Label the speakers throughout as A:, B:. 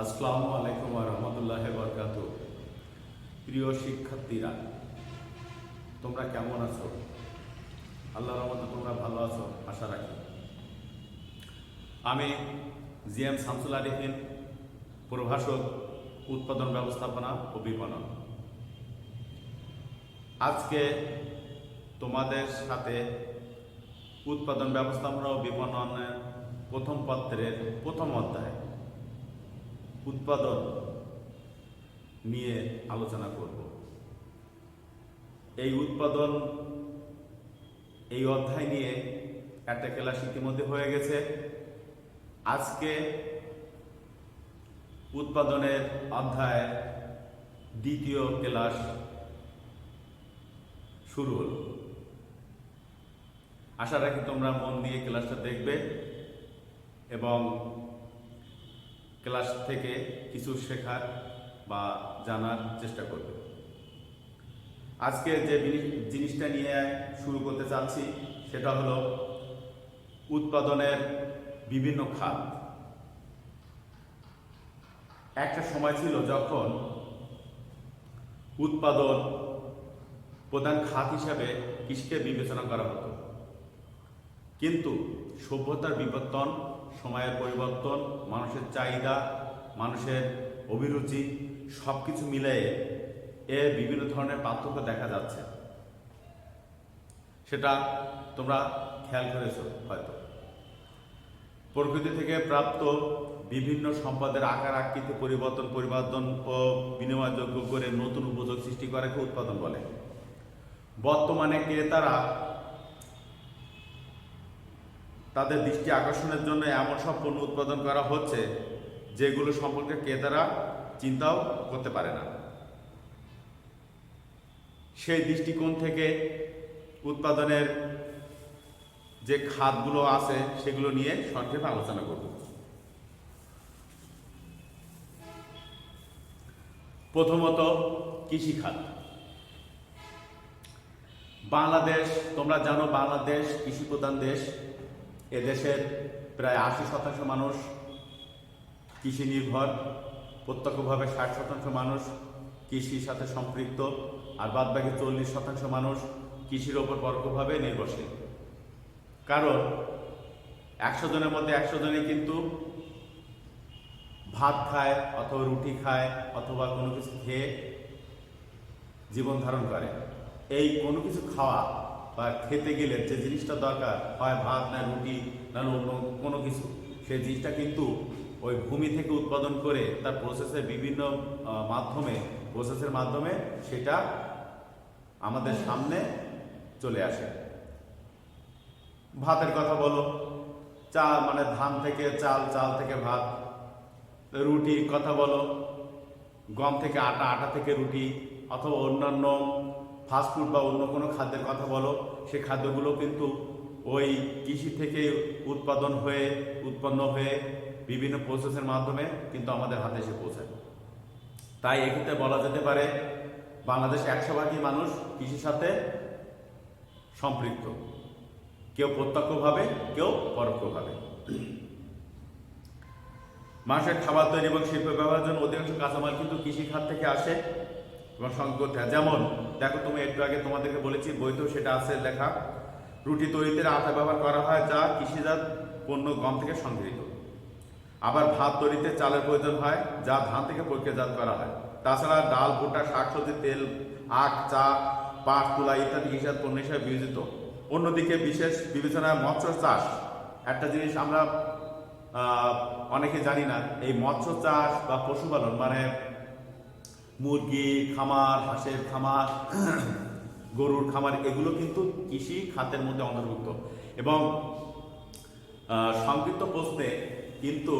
A: আসসালামু আলাইকুম ওয়া রাহমাতুল্লাহি ওয়া বারাকাতুহু। প্রিয় শিক্ষার্থীরা, তোমরা কেমন আছো? আল্লাহর রহমতে তোমরা ভালো আছো আশা রাখি। আমি জিএম শামসুল আরিফিন, প্রভাষক, উৎপাদন ব্যবস্থাপনা ও বিপণন। আজকে তোমাদের সাথে উৎপাদন ব্যবস্থাপনা ও বিপণনের প্রথম পত্রের প্রথম অধ্যায় উৎপাদন নিয়ে আলোচনা করব। এই অধ্যায় নিয়ে একটা ক্লাস ইতিমধ্যে হয়ে গেছে। আজকে উৎপাদনের অধ্যায় দ্বিতীয় ক্লাস শুরু হলো। আশা রাখি তোমরা মন দিয়ে ক্লাসটা দেখবে এবং ক্লাস থেকে কিছু শেখার বা জানার চেষ্টা করবে। আজকে যে জিনিসটা নিয়ে শুরু করতে চাচ্ছি সেটা হলো উৎপাদনের বিভিন্ন খাত। একটা সময় ছিল যখন উৎপাদন প্রধান খাত হিসাবে কৃষিকে বিবেচনা করা হতো, কিন্তু সভ্যতার বিবর্তন, সময়ের পরিবর্তন, মানুষের চাহিদা, মানুষের অভিরুচি সব কিছু মিলিয়ে এর বিভিন্ন ধরনের পার্থক্য দেখা যাচ্ছে। সেটা তোমরা খেয়াল করেছো হয়তো। প্রকৃতি থেকে প্রাপ্ত বিভিন্ন সম্পদের আকার আকৃতি পরিবর্তন ও বিনিময়যোগ্য করে নতুন উপযোগ সৃষ্টি করাকে উৎপাদন বলে। বর্তমানে ক্রেতারা তাদের দৃষ্টি আকর্ষণের জন্য এমন সব পণ্য উৎপাদন করা হচ্ছে যেগুলো সম্পর্কে ক্রেতারা চিন্তাও করতে পারে না। সেই দৃষ্টিকোণ থেকে উৎপাদনের যে খাতগুলো আছে সেগুলো নিয়ে সংক্ষেপে আলোচনা করব। প্রথমত কৃষি খাত। বাংলাদেশ, তোমরা জানো বাংলাদেশ কৃষি প্রধান দেশ। এদেশের প্রায় 80% মানুষ কৃষি নির্ভর, প্রত্যক্ষভাবে 60% মানুষ কৃষির সাথে সম্পৃক্ত, আর বাদবাকি 40% মানুষ কৃষির ওপর পরোক্ষভাবে নির্ভরশীল। কারণ 100 জনের মধ্যে 100 জনই কিন্তু ভাত খায় অথবা রুটি খায় অথবা কোনো কিছু খেয়ে জীবন ধারণ করে। এই কোনো কিছু খাওয়া বা খেতে গেলে যে জিনিসটা দরকার, হয় ভাত না রুটি না অন্য কোনো কিছু, সেই জিনিসটা কিন্তু ওই ভূমি থেকে উৎপাদন করে তার প্রসেসের বিভিন্ন প্রসেসের মাধ্যমে সেটা আমাদের সামনে চলে আসে। ভাতের কথা বলো, চাল মানে ধান থেকে চাল, চাল থেকে ভাত। রুটির কথা বলো, গম থেকে আটা, আটা থেকে রুটি, অথবা অন্যান্য ফাস্টফুড বা অন্য কোনো খাদ্যের কথা বলো, সেই খাদ্যগুলো কিন্তু ওই কৃষি থেকে উৎপন্ন হয়ে বিভিন্ন প্রসেসের মাধ্যমে কিন্তু আমাদের হাতে এসে পৌঁছায়। তাই এক্ষেত্রে বলা যেতে পারে বাংলাদেশ 100% মানুষ কৃষির সাথে সম্পৃক্ত, কেউ প্রত্যক্ষভাবে কেউ পরোক্ষভাবে। মানুষের খাবার তৈরি এবং শিল্প ব্যবহারের জন্য অধিকাংশ কাঁচামাল কিন্তু কৃষি খাত থেকে আসে এবং সংগ্রহ করতে হয়। যেমন দেখো, তুমি একটু আগে তোমাদেরকে বলেছি, বইতেও সেটা আছে লেখা, রুটি তৈরিতে আটা ব্যবহার করা হয় যা কৃষিজাত পণ্য গম থেকে সংগৃহীত। আবার ভাত তৈরিতে চালের প্রয়োজন হয় যা ধান থেকে প্রক্রিয়াজাত করা হয়। তাছাড়া ডাল, ভুট্টা, শাকসবজি, তেল, আখ, চা, পাট, তুলা ইত্যাদি কৃষিজাত পণ্য হিসেবে বিবেচিত। অন্যদিকে বিশেষ বিবেচনায় মৎস্য চাষ, একটা জিনিস আমরা অনেকে জানি না, এই মৎস্য চাষ বা পশুপালন মানে মুরগি খামার, হাঁসের খামার, গরুর খামার, এগুলো কিন্তু কৃষি খাতের মধ্যে অন্তর্ভুক্ত। এবং সংক্ষিপ্ত প্রশ্নে কিন্তু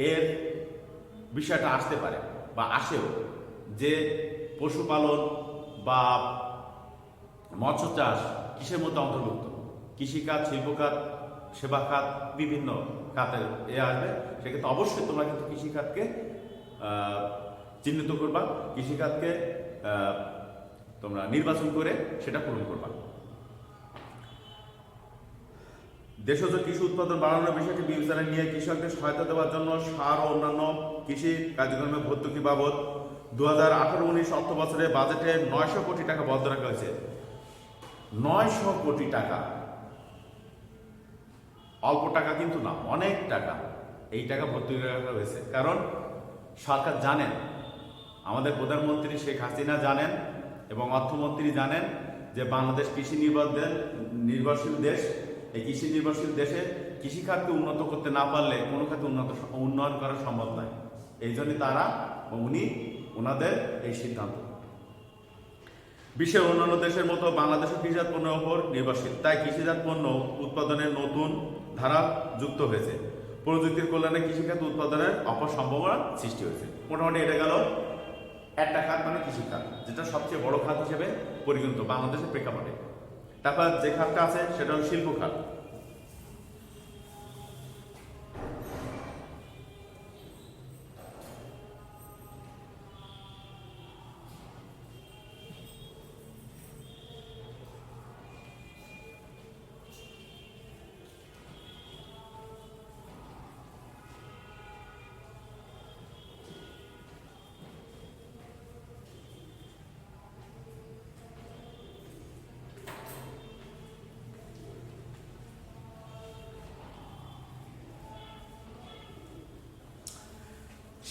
A: এর বিষয়টা আসতে পারে বা আসেও, যে পশুপালন বা মৎস্য চাষ কিসের মধ্যে অন্তর্ভুক্ত। কৃষিখাত, শিল্পখাত, সেবা খাত, বিভিন্ন খাতের আসবে। সেক্ষেত্রে অবশ্যই তোমরা কিন্তু কৃষিখাতকে চিহ্নিত করবা, কৃষিখাতকে তোমরা নির্বাচন করে সেটা পূরণ করবা। দেশজ কৃষি উৎপাদন বাড়ানোর বিষয়টি বিবেচনায় নিয়ে কৃষকদের সহায়তা দেওয়ার জন্য সার ও অন্যান্য কৃষি কার্যক্রমে ভর্তুকি বাবদ 2018-19 অর্থ বছরে বাজেটে 900 কোটি টাকা বরাদ্দ রাখা হয়েছে। 900 কোটি টাকা, অল্প টাকা কিন্তু না, অনেক টাকা। এই টাকা ভর্তুকি রাখা হয়েছে কারণ সরকার জানেন, আমাদের প্রধানমন্ত্রী শেখ হাসিনা জানেন এবং অর্থমন্ত্রী জানেন যে বাংলাদেশ কৃষি নির্ভরশীল দেশ। এই কৃষি নির্ভরশীল দেশে কৃষিখাতকে উন্নত করতে না পারলে কোনো খাতে উন্নয়ন করা সম্ভব নয়। এই জন্য তারা ওনাদের এই সিদ্ধান্ত। বিশ্বের অন্যান্য দেশের মতো বাংলাদেশের কৃষিজাত পণ্যের ওপর নির্ভরশীল, তাই কৃষিজাত পণ্য উৎপাদনের নতুন ধারা যুক্ত হয়েছে। প্রযুক্তির কল্যাণে কৃষিখাত উৎপাদনের অপার সম্ভাবনা সৃষ্টি হয়েছে। মোটামুটি এটা গেল একটা খাত, মানে কৃষিখাত, যেটা সবচেয়ে বড় খাত হিসেবে পরিগণিত বাংলাদেশের প্রেক্ষাপটে। তারপর যে খাতটা আছে সেটা হল শিল্প খাত।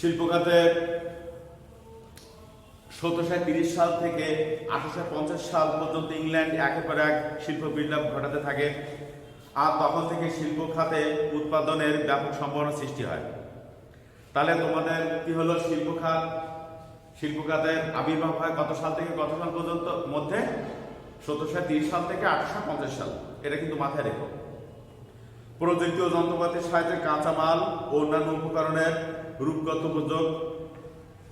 A: শিল্প খাতে 1730 সাল থেকে 1850 সাল পর্যন্ত ইংল্যান্ড একের পর এক শিল্প বিপ্লব ঘটাতে থাকে, আর তখন থেকে শিল্প খাতে উৎপাদনের ব্যাপক সম্ভাবনা সৃষ্টি হয়। তাহলে তোমাদের কি হলো, শিল্প খাতের আবির্ভাব হয় কত সাল থেকে কত সাল পর্যন্ত মধ্যে? 1730 সাল থেকে 1850 সাল। এটা কিন্তু মাথায় রেখো। প্রযুক্তি ও যন্ত্রপাতির সাহায্যে কাঁচামাল ও অন্যান্য উপকরণের রূপগত উপযোগ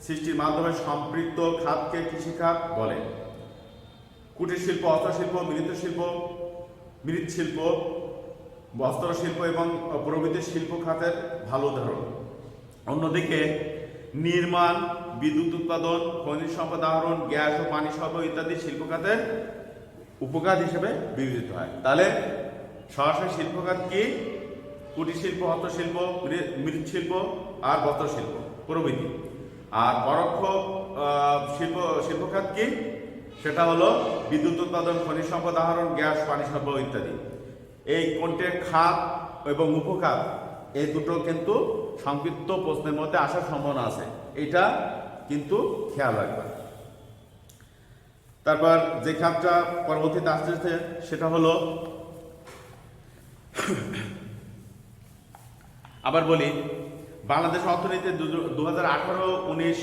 A: সৃষ্টির মাধ্যমে সম্পৃক্ত খাতকে কৃষিখাত বলে। কুটির শিল্প, হস্তশিল্প, মৃৎশিল্প, বস্ত্রশিল্প এবং প্রভৃতি শিল্প খাতের ভালো উদাহরণ। অন্যদিকে নির্মাণ, বিদ্যুৎ উৎপাদন, খনিজ সম্পদ আহরণ, গ্যাস ও পানি সরবরাহ ইত্যাদি শিল্প খাতের উপখাত হিসেবে বিবেচিত হয়। তাহলে সরাসরি শিল্প খাত কি? কুটির শিল্প, হস্তশিল্প, মৃৎশিল্প আর বস্ত্রশিল্প প্রভৃতি। আর পরোক্ষ শিল্প খাত কি? সেটা হলো বিদ্যুৎ উৎপাদন, খনিজ সম্পদ আহরণ, গ্যাস, পানি সরবরাহ ইত্যাদি। এই কোনটি খাত এবং উপখাত, এই দুটো কিন্তু সংক্ষিপ্ত প্রশ্নের মধ্যে আসার সম্ভাবনা আছে, এটা কিন্তু খেয়াল রাখবে। তারপর যে খাতটা পরবর্তীতে আসতেছে সেটা হলো, আবার বলি, বাংলাদেশ অর্থনীতিতে 2018-19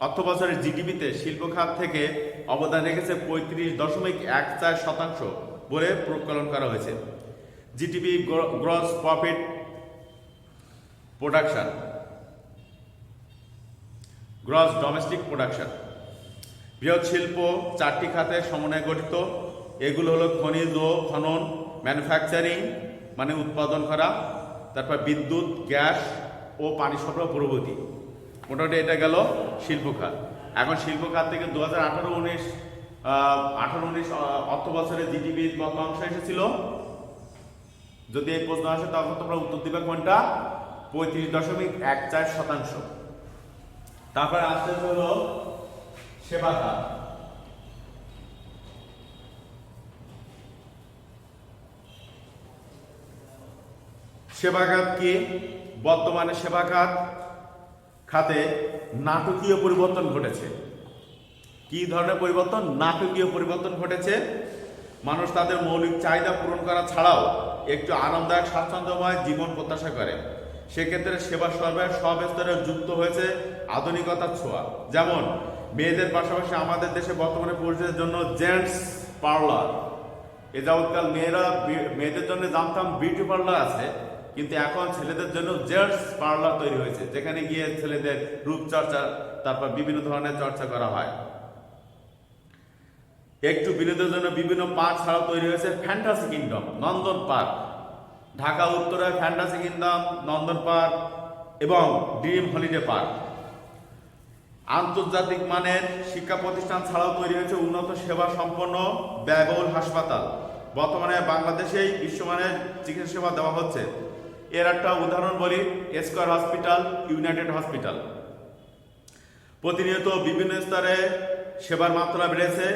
A: অর্থ বছরের জিডিপিতে শিল্প খাত থেকে অবদান রেখেছে 35.14% বলে প্রকলন করা হয়েছে। GDP, gross profit production, gross domestic production. বৃহৎ শিল্প 4টি খাতের সমন্বয়ে গঠিত। এগুলো হলো খনিজ ও খনন, ম্যানুফ্যাকচারিং মানে উৎপাদন করা, তারপর বিদ্যুৎ, গ্যাস ও পানি সরবরাহ প্রভৃতি। মোটামুটি এটা গেল শিল্প খাত। এখন শিল্প খাত থেকে 2018-19 অর্থ বছরে জিডিপির কত অংশ এসেছিল? যদি এই প্রশ্ন আসে তখন তোমরা উত্তর দিবে কোনটা? 35.14%। তারপরে আসতে হলো সেবা খাত। সেবা খাত কি? বর্তমানে সেবা খাতে নাটকীয় পরিবর্তন ঘটেছে। কি ধরনের পরিবর্তন? নাটকীয় পরিবর্তন ঘটেছে। মানুষ তাদের মৌলিক চাহিদা পূরণ করা ছাড়াও একটু আরামদায়ক, স্বাচ্ছন্দ্যময় জীবন প্রত্যাশা করে। সেক্ষেত্রে সেবা সরবরাহের সব স্তরে যুক্ত হয়েছে আধুনিকতার ছোঁয়া। যেমন মেয়েদের পাশাপাশি আমাদের দেশে বর্তমানে পুরুষদের জন্য জেন্টস পার্লার। এ যাবৎকাল মেয়েদের জন্য জানতাম বিউটি পার্লার আছে, কিন্তু এখন ছেলেদের জন্য জেন্টস পার্লার তৈরি হয়েছে, যেখানে গিয়ে ছেলেদের রূপচর্চা, তারপর বিভিন্ন ধরনের চর্চা করা হয়। একটু বিনোদনের জন্য বিভিন্ন পার্ক ছাড়াও তৈরি হয়েছে ফ্যান্টাসি কিংডম, নন্দন পার্ক। ঢাকা উত্তরে ফ্যান্টাসি কিংডম, নন্দন পার্ক এবং ড্রিম হলিডে পার্ক। আন্তর্জাতিক মানের শিক্ষা প্রতিষ্ঠান ছাড়াও তৈরি হয়েছে উন্নত সেবা সম্পন্ন ব্যয়বহুল হাসপাতাল, বর্তমানে বাংলাদেশেই বিশ্বমানের চিকিৎসা সেবা দেওয়া হচ্ছে। এর একটা উদাহরণ বলি, স্কয়ার হসপিটাল, ইউনাইটেড হসপিটাল। প্রতিনিয়ত বিভিন্ন স্তরে সেবার মাত্রা বেড়েছে,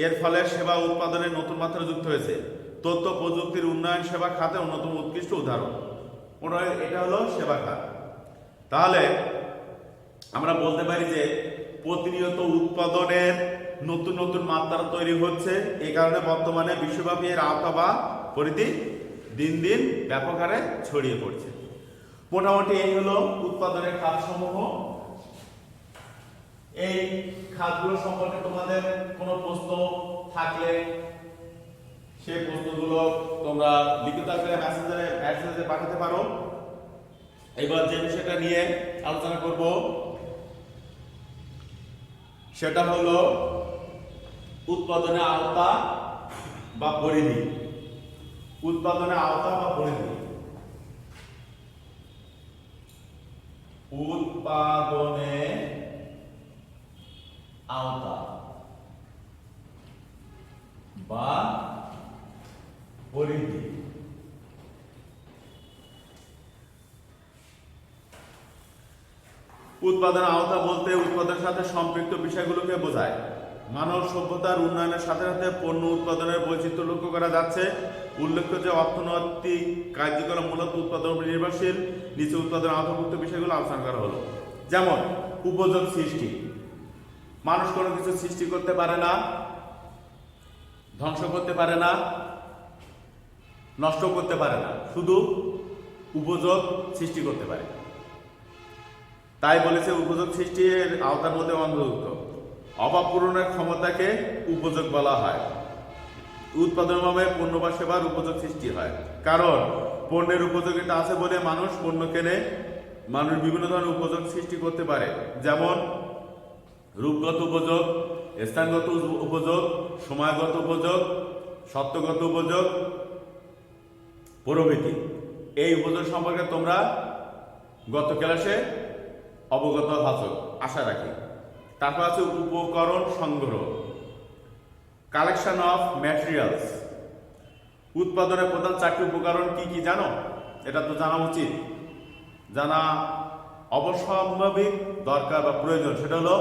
A: এর ফলে সেবা উৎপাদনে নতুন মাত্রা যুক্ত হয়েছে। তথ্য প্রযুক্তির উন্নয়ন সেবা খাতে অন্যতম উৎকৃষ্ট উদাহরণ। এটা হলো সেবা খাত। তাহলে আমরা বলতে পারি যে প্রতিনিয়ত উৎপাদনের নতুন নতুন মাত্রা তৈরি হচ্ছে, এই কারণে বর্তমানে বিশ্বব্যাপী এর আওতা বা পরিধি দিন দিন ব্যাপক হারে ছড়িয়ে পড়ছে। মোটামুটি এই হলো উৎপাদনের খাতসমূহ। এই খাতগুলো সম্পর্কে তোমাদের কোনো প্রশ্ন থাকলে সেই প্রশ্নগুলো তোমরা লিখিত আকারে মেসেজে পাঠাতে পারো। এবার যে বিষয়টা নিয়ে আলোচনা করব সেটা হলো উৎপাদনের আওতা বা পরিধি। উৎপাদনের আওতা বা পরিধি। উৎপাদনে আওতা বা পরিধি। উৎপাদন আওতা বলতে উৎপাদনের সাথে সম্পৃক্ত বিষয়গুলোকে বোঝায়। মানব সভ্যতার উন্নয়নের সাথে সাথে পণ্য উৎপাদনের বৈচিত্র্য লক্ষ্য করা যাচ্ছে। উল্লেখ্য যে অর্থনৈতিক কার্যক্রম মূলত উৎপাদন নির্ভরশীল। নিচে উৎপাদন আওতাভুক্ত বিষয়গুলো আলোচনা করা হলো। যেমন উপযোগ সৃষ্টি। মানুষ কোনো কিছু সৃষ্টি করতে পারে না, ধ্বংস করতে পারে না, নষ্ট করতে পারে না, শুধু উপযোগ সৃষ্টি করতে পারে। তাই বলেছে উপযোগ সৃষ্টির আওতার মধ্যে অন্তর্ভুক্ত। অভাব পূরণের ক্ষমতাকে উপযোগ বলা হয়। উৎপাদনের মাধ্যমে পণ্য বা সেবার উপযোগ সৃষ্টি হয়, কারণ পণ্যের উপযোগিতা আছে বলে মানুষ পণ্য কেনে। মানুষ বিভিন্ন ধরনের উপযোগ সৃষ্টি করতে পারে, যেমন রূপগত উপযোগ, স্থানগত উপযোগ, সময়গত উপযোগ, সত্যগত উপযোগ প্রভৃতি। এই উপযোগ সম্পর্কে তোমরা গত ক্লাসে অবগত আছো আশা রাখি। তারপর আছে উপকরণ সংগ্রহ, কালেকশন অফ ম্যাটেরিয়ালস। উৎপাদনের প্রধান 4টি উপকরণ কি কি জানো? এটা তো জানা উচিত, জানা অবশ্যম্ভাবী দরকার বা প্রয়োজন। সেটা হলো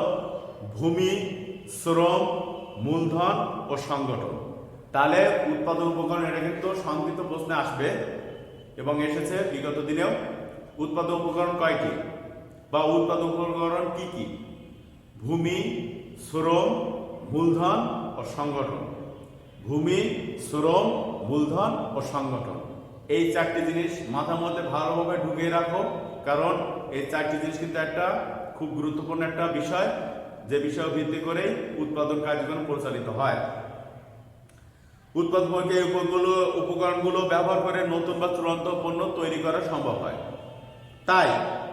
A: ভূমি, শ্রম, মূলধন ও সংগঠন। তাহলে উৎপাদন উপকরণ, এটা কিন্তু সংক্ষিপ্ত প্রশ্নে আসবে এবং এসেছে বিগত দিনেও। উৎপাদন উপকরণ কয়টি বা উৎপাদন উপকরণ কি কি? ভূমি, শ্রম, মূলধন ও সংগঠন। ভূমি, শ্রম, মূলধন ও সংগঠন। এই 4টি জিনিস মাথার মধ্যে ভালোভাবে ঢুকিয়ে রাখো, কারণ এই 4টি জিনিস কিন্তু একটা খুব গুরুত্বপূর্ণ একটা বিষয়, যে বিষয় ভিত্তি করে উৎপাদন কার্যক্রম পরিচালিত হয়। উৎপাদন প্রক্রিয়ায় উপকরণগুলো ব্যবহার করে নতুন বা চূড়ান্ত পণ্য তৈরি করা সম্ভব হয়। তাই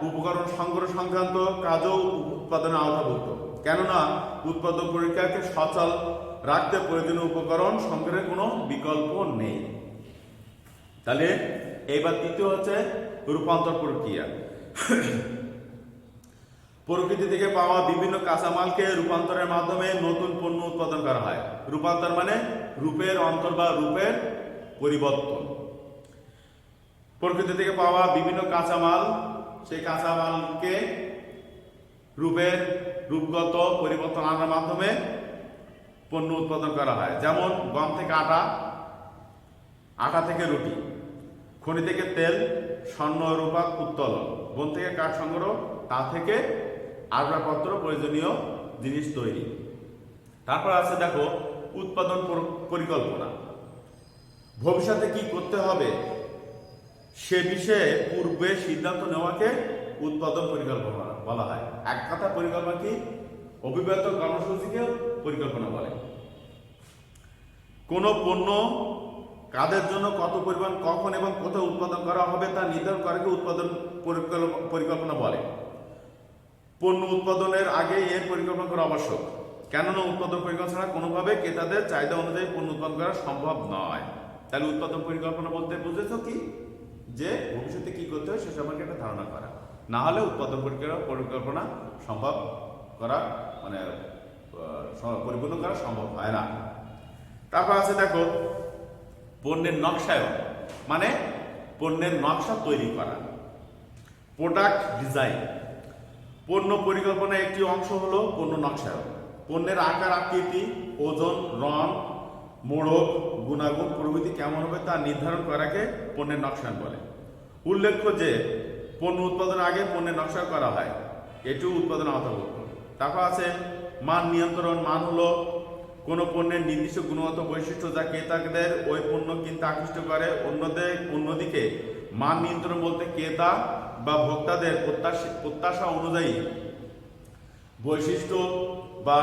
A: উপকরণ সংগ্রহ সংক্রান্ত কাজও উৎপাদনের আওতাভুক্ত, কেননা উৎপাদন প্রক্রিয়াকে সচল রাখতে প্রয়োজনীয় উপকরণ সংগ্রহের কোনো বিকল্প নেই। তাহলে এইবার তৃতীয় হচ্ছে রূপান্তর প্রক্রিয়া। প্রকৃতি থেকে পাওয়া বিভিন্ন কাঁচামালকে রূপান্তরের মাধ্যমে নতুন পণ্য উৎপাদন করা হয়। রূপান্তর মানে রূপের অন্তর বা রূপের পরিবর্তন। প্রকৃতি থেকে পাওয়া বিভিন্ন কাঁচামাল, সেই কাঁচামালকে রূপগত পরিবর্তন আনার মাধ্যমে পণ্য উৎপাদন করা হয়। যেমন গম থেকে আটা, আটা থেকে রুটি, খনি থেকে তেল, স্বর্ণ রূপা উত্তোলন, বন থেকে কাঠ সংগ্রহ, তা থেকে আসবাবপত্র প্রয়োজনীয় জিনিস তৈরি। তারপর আছে দেখো উৎপাদন পরিকল্পনা। ভবিষ্যতে কি করতে হবে সে বিষয়ে পূর্বে সিদ্ধান্ত নেওয়াকে উৎপাদন পরিকল্পনা বলা হয়। এক কথা পরিকল্পনা কি? অভিব্যক্ত কর্মসূচিকে পরিকল্পনা বলে। কোন পণ্য কাদের জন্য কত পরিমাণ, কখন এবং কোথায় উৎপাদন করা হবে তা নির্ধারণ করাকে উৎপাদন পরিকল্পনা বলে। পণ্য উৎপাদনের আগে এর পরিকল্পনা করা আবশ্যক, কেননা উৎপাদন পরিকল্পনা ছাড়া কোনোভাবে ক্রেতাদের চাহিদা অনুযায়ী পণ্য উৎপাদন করা সম্ভব নয়। তাহলে উৎপাদন পরিকল্পনা বলতে বুঝেছো কি? যে ভবিষ্যতে কি করতে হয় সে সম্পর্কে একটা ধারণা করা, না হলে উৎপাদন পরিকল্পনা সম্ভব করা মানে পরিপূর্ণ করা সম্ভব হয় না। তারপর আছে দেখো পণ্যের নকশায়ন মানে পণ্যের নকশা তৈরি করা। প্রোডাক্ট ডিজাইন, পণ্য পরিকল্পনার একটি অংশ হলো পণ্য নকশায়ন। পণ্যের আকার আকৃতি, ওজন, রং, মোড়ক, গুণাগুণ প্রভৃতি কেমন হবে তা নির্ধারণ করাকে পণ্যের নকশায়ন বলে। উল্লেখ্য যে পণ্য উৎপাদনের আগে পণ্যের নকশা করা হয়, এটিও উৎপাদন আওতাভুক্ত। তারপর আছে মান নিয়ন্ত্রণ। মান হলো কোনো পণ্যের নির্দিষ্ট গুণগত বৈশিষ্ট্য যা ক্রেতাদের ওই পণ্য কিনতে আকৃষ্ট করে। অন্যদিকে মান নিয়ন্ত্রণ বলতে ক্রেতা বা ভোক্তাদের প্রত্যাশা অনুযায়ী বৈশিষ্ট্য বা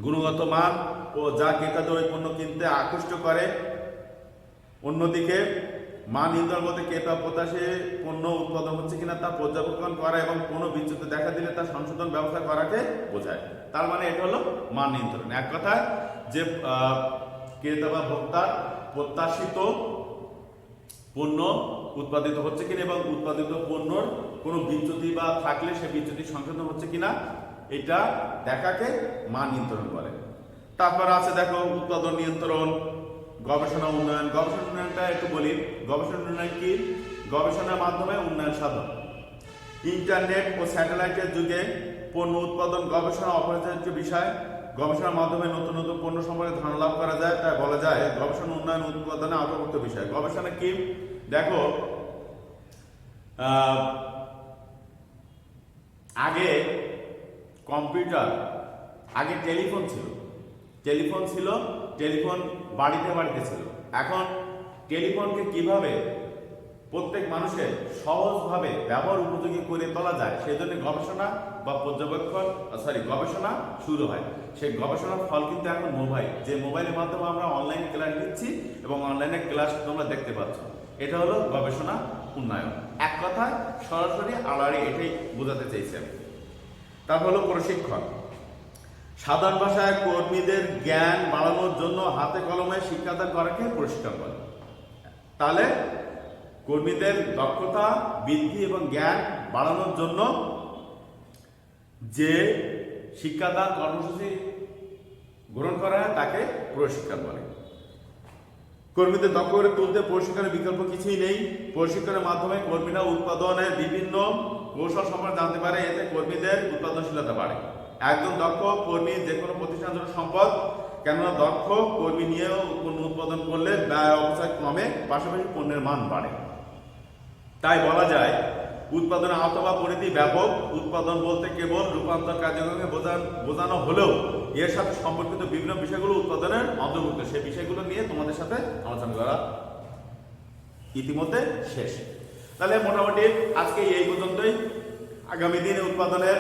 A: গুণগত মান ও যা ক্রেতাদের ওই পণ্য কিনতে আকৃষ্ট করে। অন্যদিকে মান নিয়ন্ত্রণ বলতে ক্রেতা প্রত্যাশী পণ্য উৎপাদন হচ্ছে কিনা তা পর্যবেক্ষণ করা এবং কোনো বিচ্যুতি দেখা দিলে তা সংশোধন ব্যবস্থা করাকে বোঝায়। তার মানে এটা হলো মান নিয়ন্ত্রণ। এক কথায় যে ক্রেতা বা ভোক্তার প্রত্যাশিত পণ্য উৎপাদিত হচ্ছে কিনা এবং উৎপাদিত পণ্যর কোনো বিচ্যুতি বা থাকলে সে বিচ্যুতি সংশোধন হচ্ছে কিনা এটা দেখাকে মান নিয়ন্ত্রণ বলে। তারপর আছে দেখো উৎপাদন নিয়ন্ত্রণ, গবেষণা উন্নয়ন। গবেষণা উন্নয়নটা একটু বলি। গবেষণা উন্নয়ন কি? গবেষণার মাধ্যমে উন্নয়ন সাধন। ইন্টারনেট ও স্যাটেলাইটের যুগে পণ্য উৎপাদন গবেষণা অপরিহার্য বিষয়। গবেষণার মাধ্যমে নতুন নতুন পণ্য সম্পর্কে ধারণা লাভ করা যায়, তাই বলা যায় গবেষণা উন্নয়ন উৎপাদনে আওতাভুক্ত বিষয়। গবেষণা কি? দেখো আগে কম্পিউটার, আগে টেলিফোন ছিল, টেলিফোন বাড়িতে বাড়িতে ছিল। এখন টেলিফোনকে কিভাবে প্রত্যেক মানুষের সহজভাবে ব্যবহার উপযোগী করে তোলা যায় সেজন্য গবেষণা বা গবেষণা শুরু হয়। সেই গবেষণার ফল কিন্তু এখন মোবাইল, যে মোবাইলের মাধ্যমে আমরা অনলাইনে ক্লাস দিচ্ছি এবং অনলাইনে ক্লাস তোমরা দেখতে পাচ্ছ। এটা হলো গবেষণা উন্নয়ন। এক কথায় সরাসরি আড়াআড়ি এটাই বোঝাতে চাইছে। তারপর হলো প্রশিক্ষণ। সাধারণ ভাষায় কর্মীদের জ্ঞান বাড়ানোর জন্য হাতে কলমে শিক্ষাদান করাকে প্রশিক্ষণ বলে। তাহলে কর্মীদের দক্ষতা বৃদ্ধি এবং জ্ঞান বাড়ানোর জন্য যে শিক্ষাদান কর্মসূচি গ্রহণ করা হয় তাকে প্রশিক্ষণ বলে। কর্মীদের দক্ষ করে তুলতে প্রশিক্ষণের বিকল্প কিছুই নেই। প্রশিক্ষণের মাধ্যমে কর্মীরা উৎপাদনের বিভিন্ন কৌশল সম্পর্কে জানতে পারে, এতে কর্মীদের উৎপাদনশীলতা বাড়ে। একজন দক্ষ কর্মী যে কোনো প্রতিষ্ঠানের জন্য সম্পদ, কেননা দক্ষ কর্মী নিয়েও পণ্য উৎপাদন করলে ব্যয় অপচয় কমে, পাশাপাশি পণ্যের মান বাড়ে। তাই বলা যায় উৎপাদনের আওতা বা পরিধি ব্যাপক। উৎপাদন বলতে কেবল রূপান্তর কার্যক্রমকে বোঝানো হলেও এর সাথে সম্পর্কিত বিভিন্ন বিষয়গুলো উৎপাদনের অন্তর্ভুক্ত। সেই বিষয়গুলো নিয়ে তোমাদের সাথে আলোচনা করা ইতিমধ্যে শেষ। তাহলে মোটামুটি আজকে এই পর্যন্তই। আগামী দিনে উৎপাদনের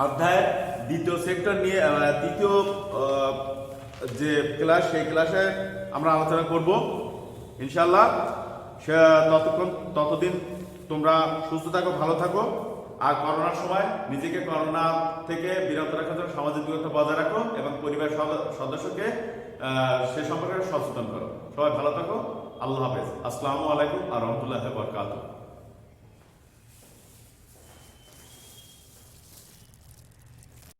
A: অধ্যায়ের দ্বিতীয় সেক্টর নিয়ে তৃতীয় যে ক্লাস, সেই ক্লাসে আমরা আলোচনা করব ইনশাল্লাহ। ততদিন তোমরা সুস্থ থাকো, ভালো থাকো। আর করোনার সময় নিজেকে করোনা থেকে বিরত রাখার জন্য সামাজিক দূরত্ব বজায় রাখো এবং পরিবার সদস্যকে সে সম্পর্কে সচেতন করো। সবাই ভালো থাকো। আল্লাহ হাফেজ। আসসালামু আলাইকুম ওয়া রাহমাতুল্লাহি ওয়া বারাকাতুহু।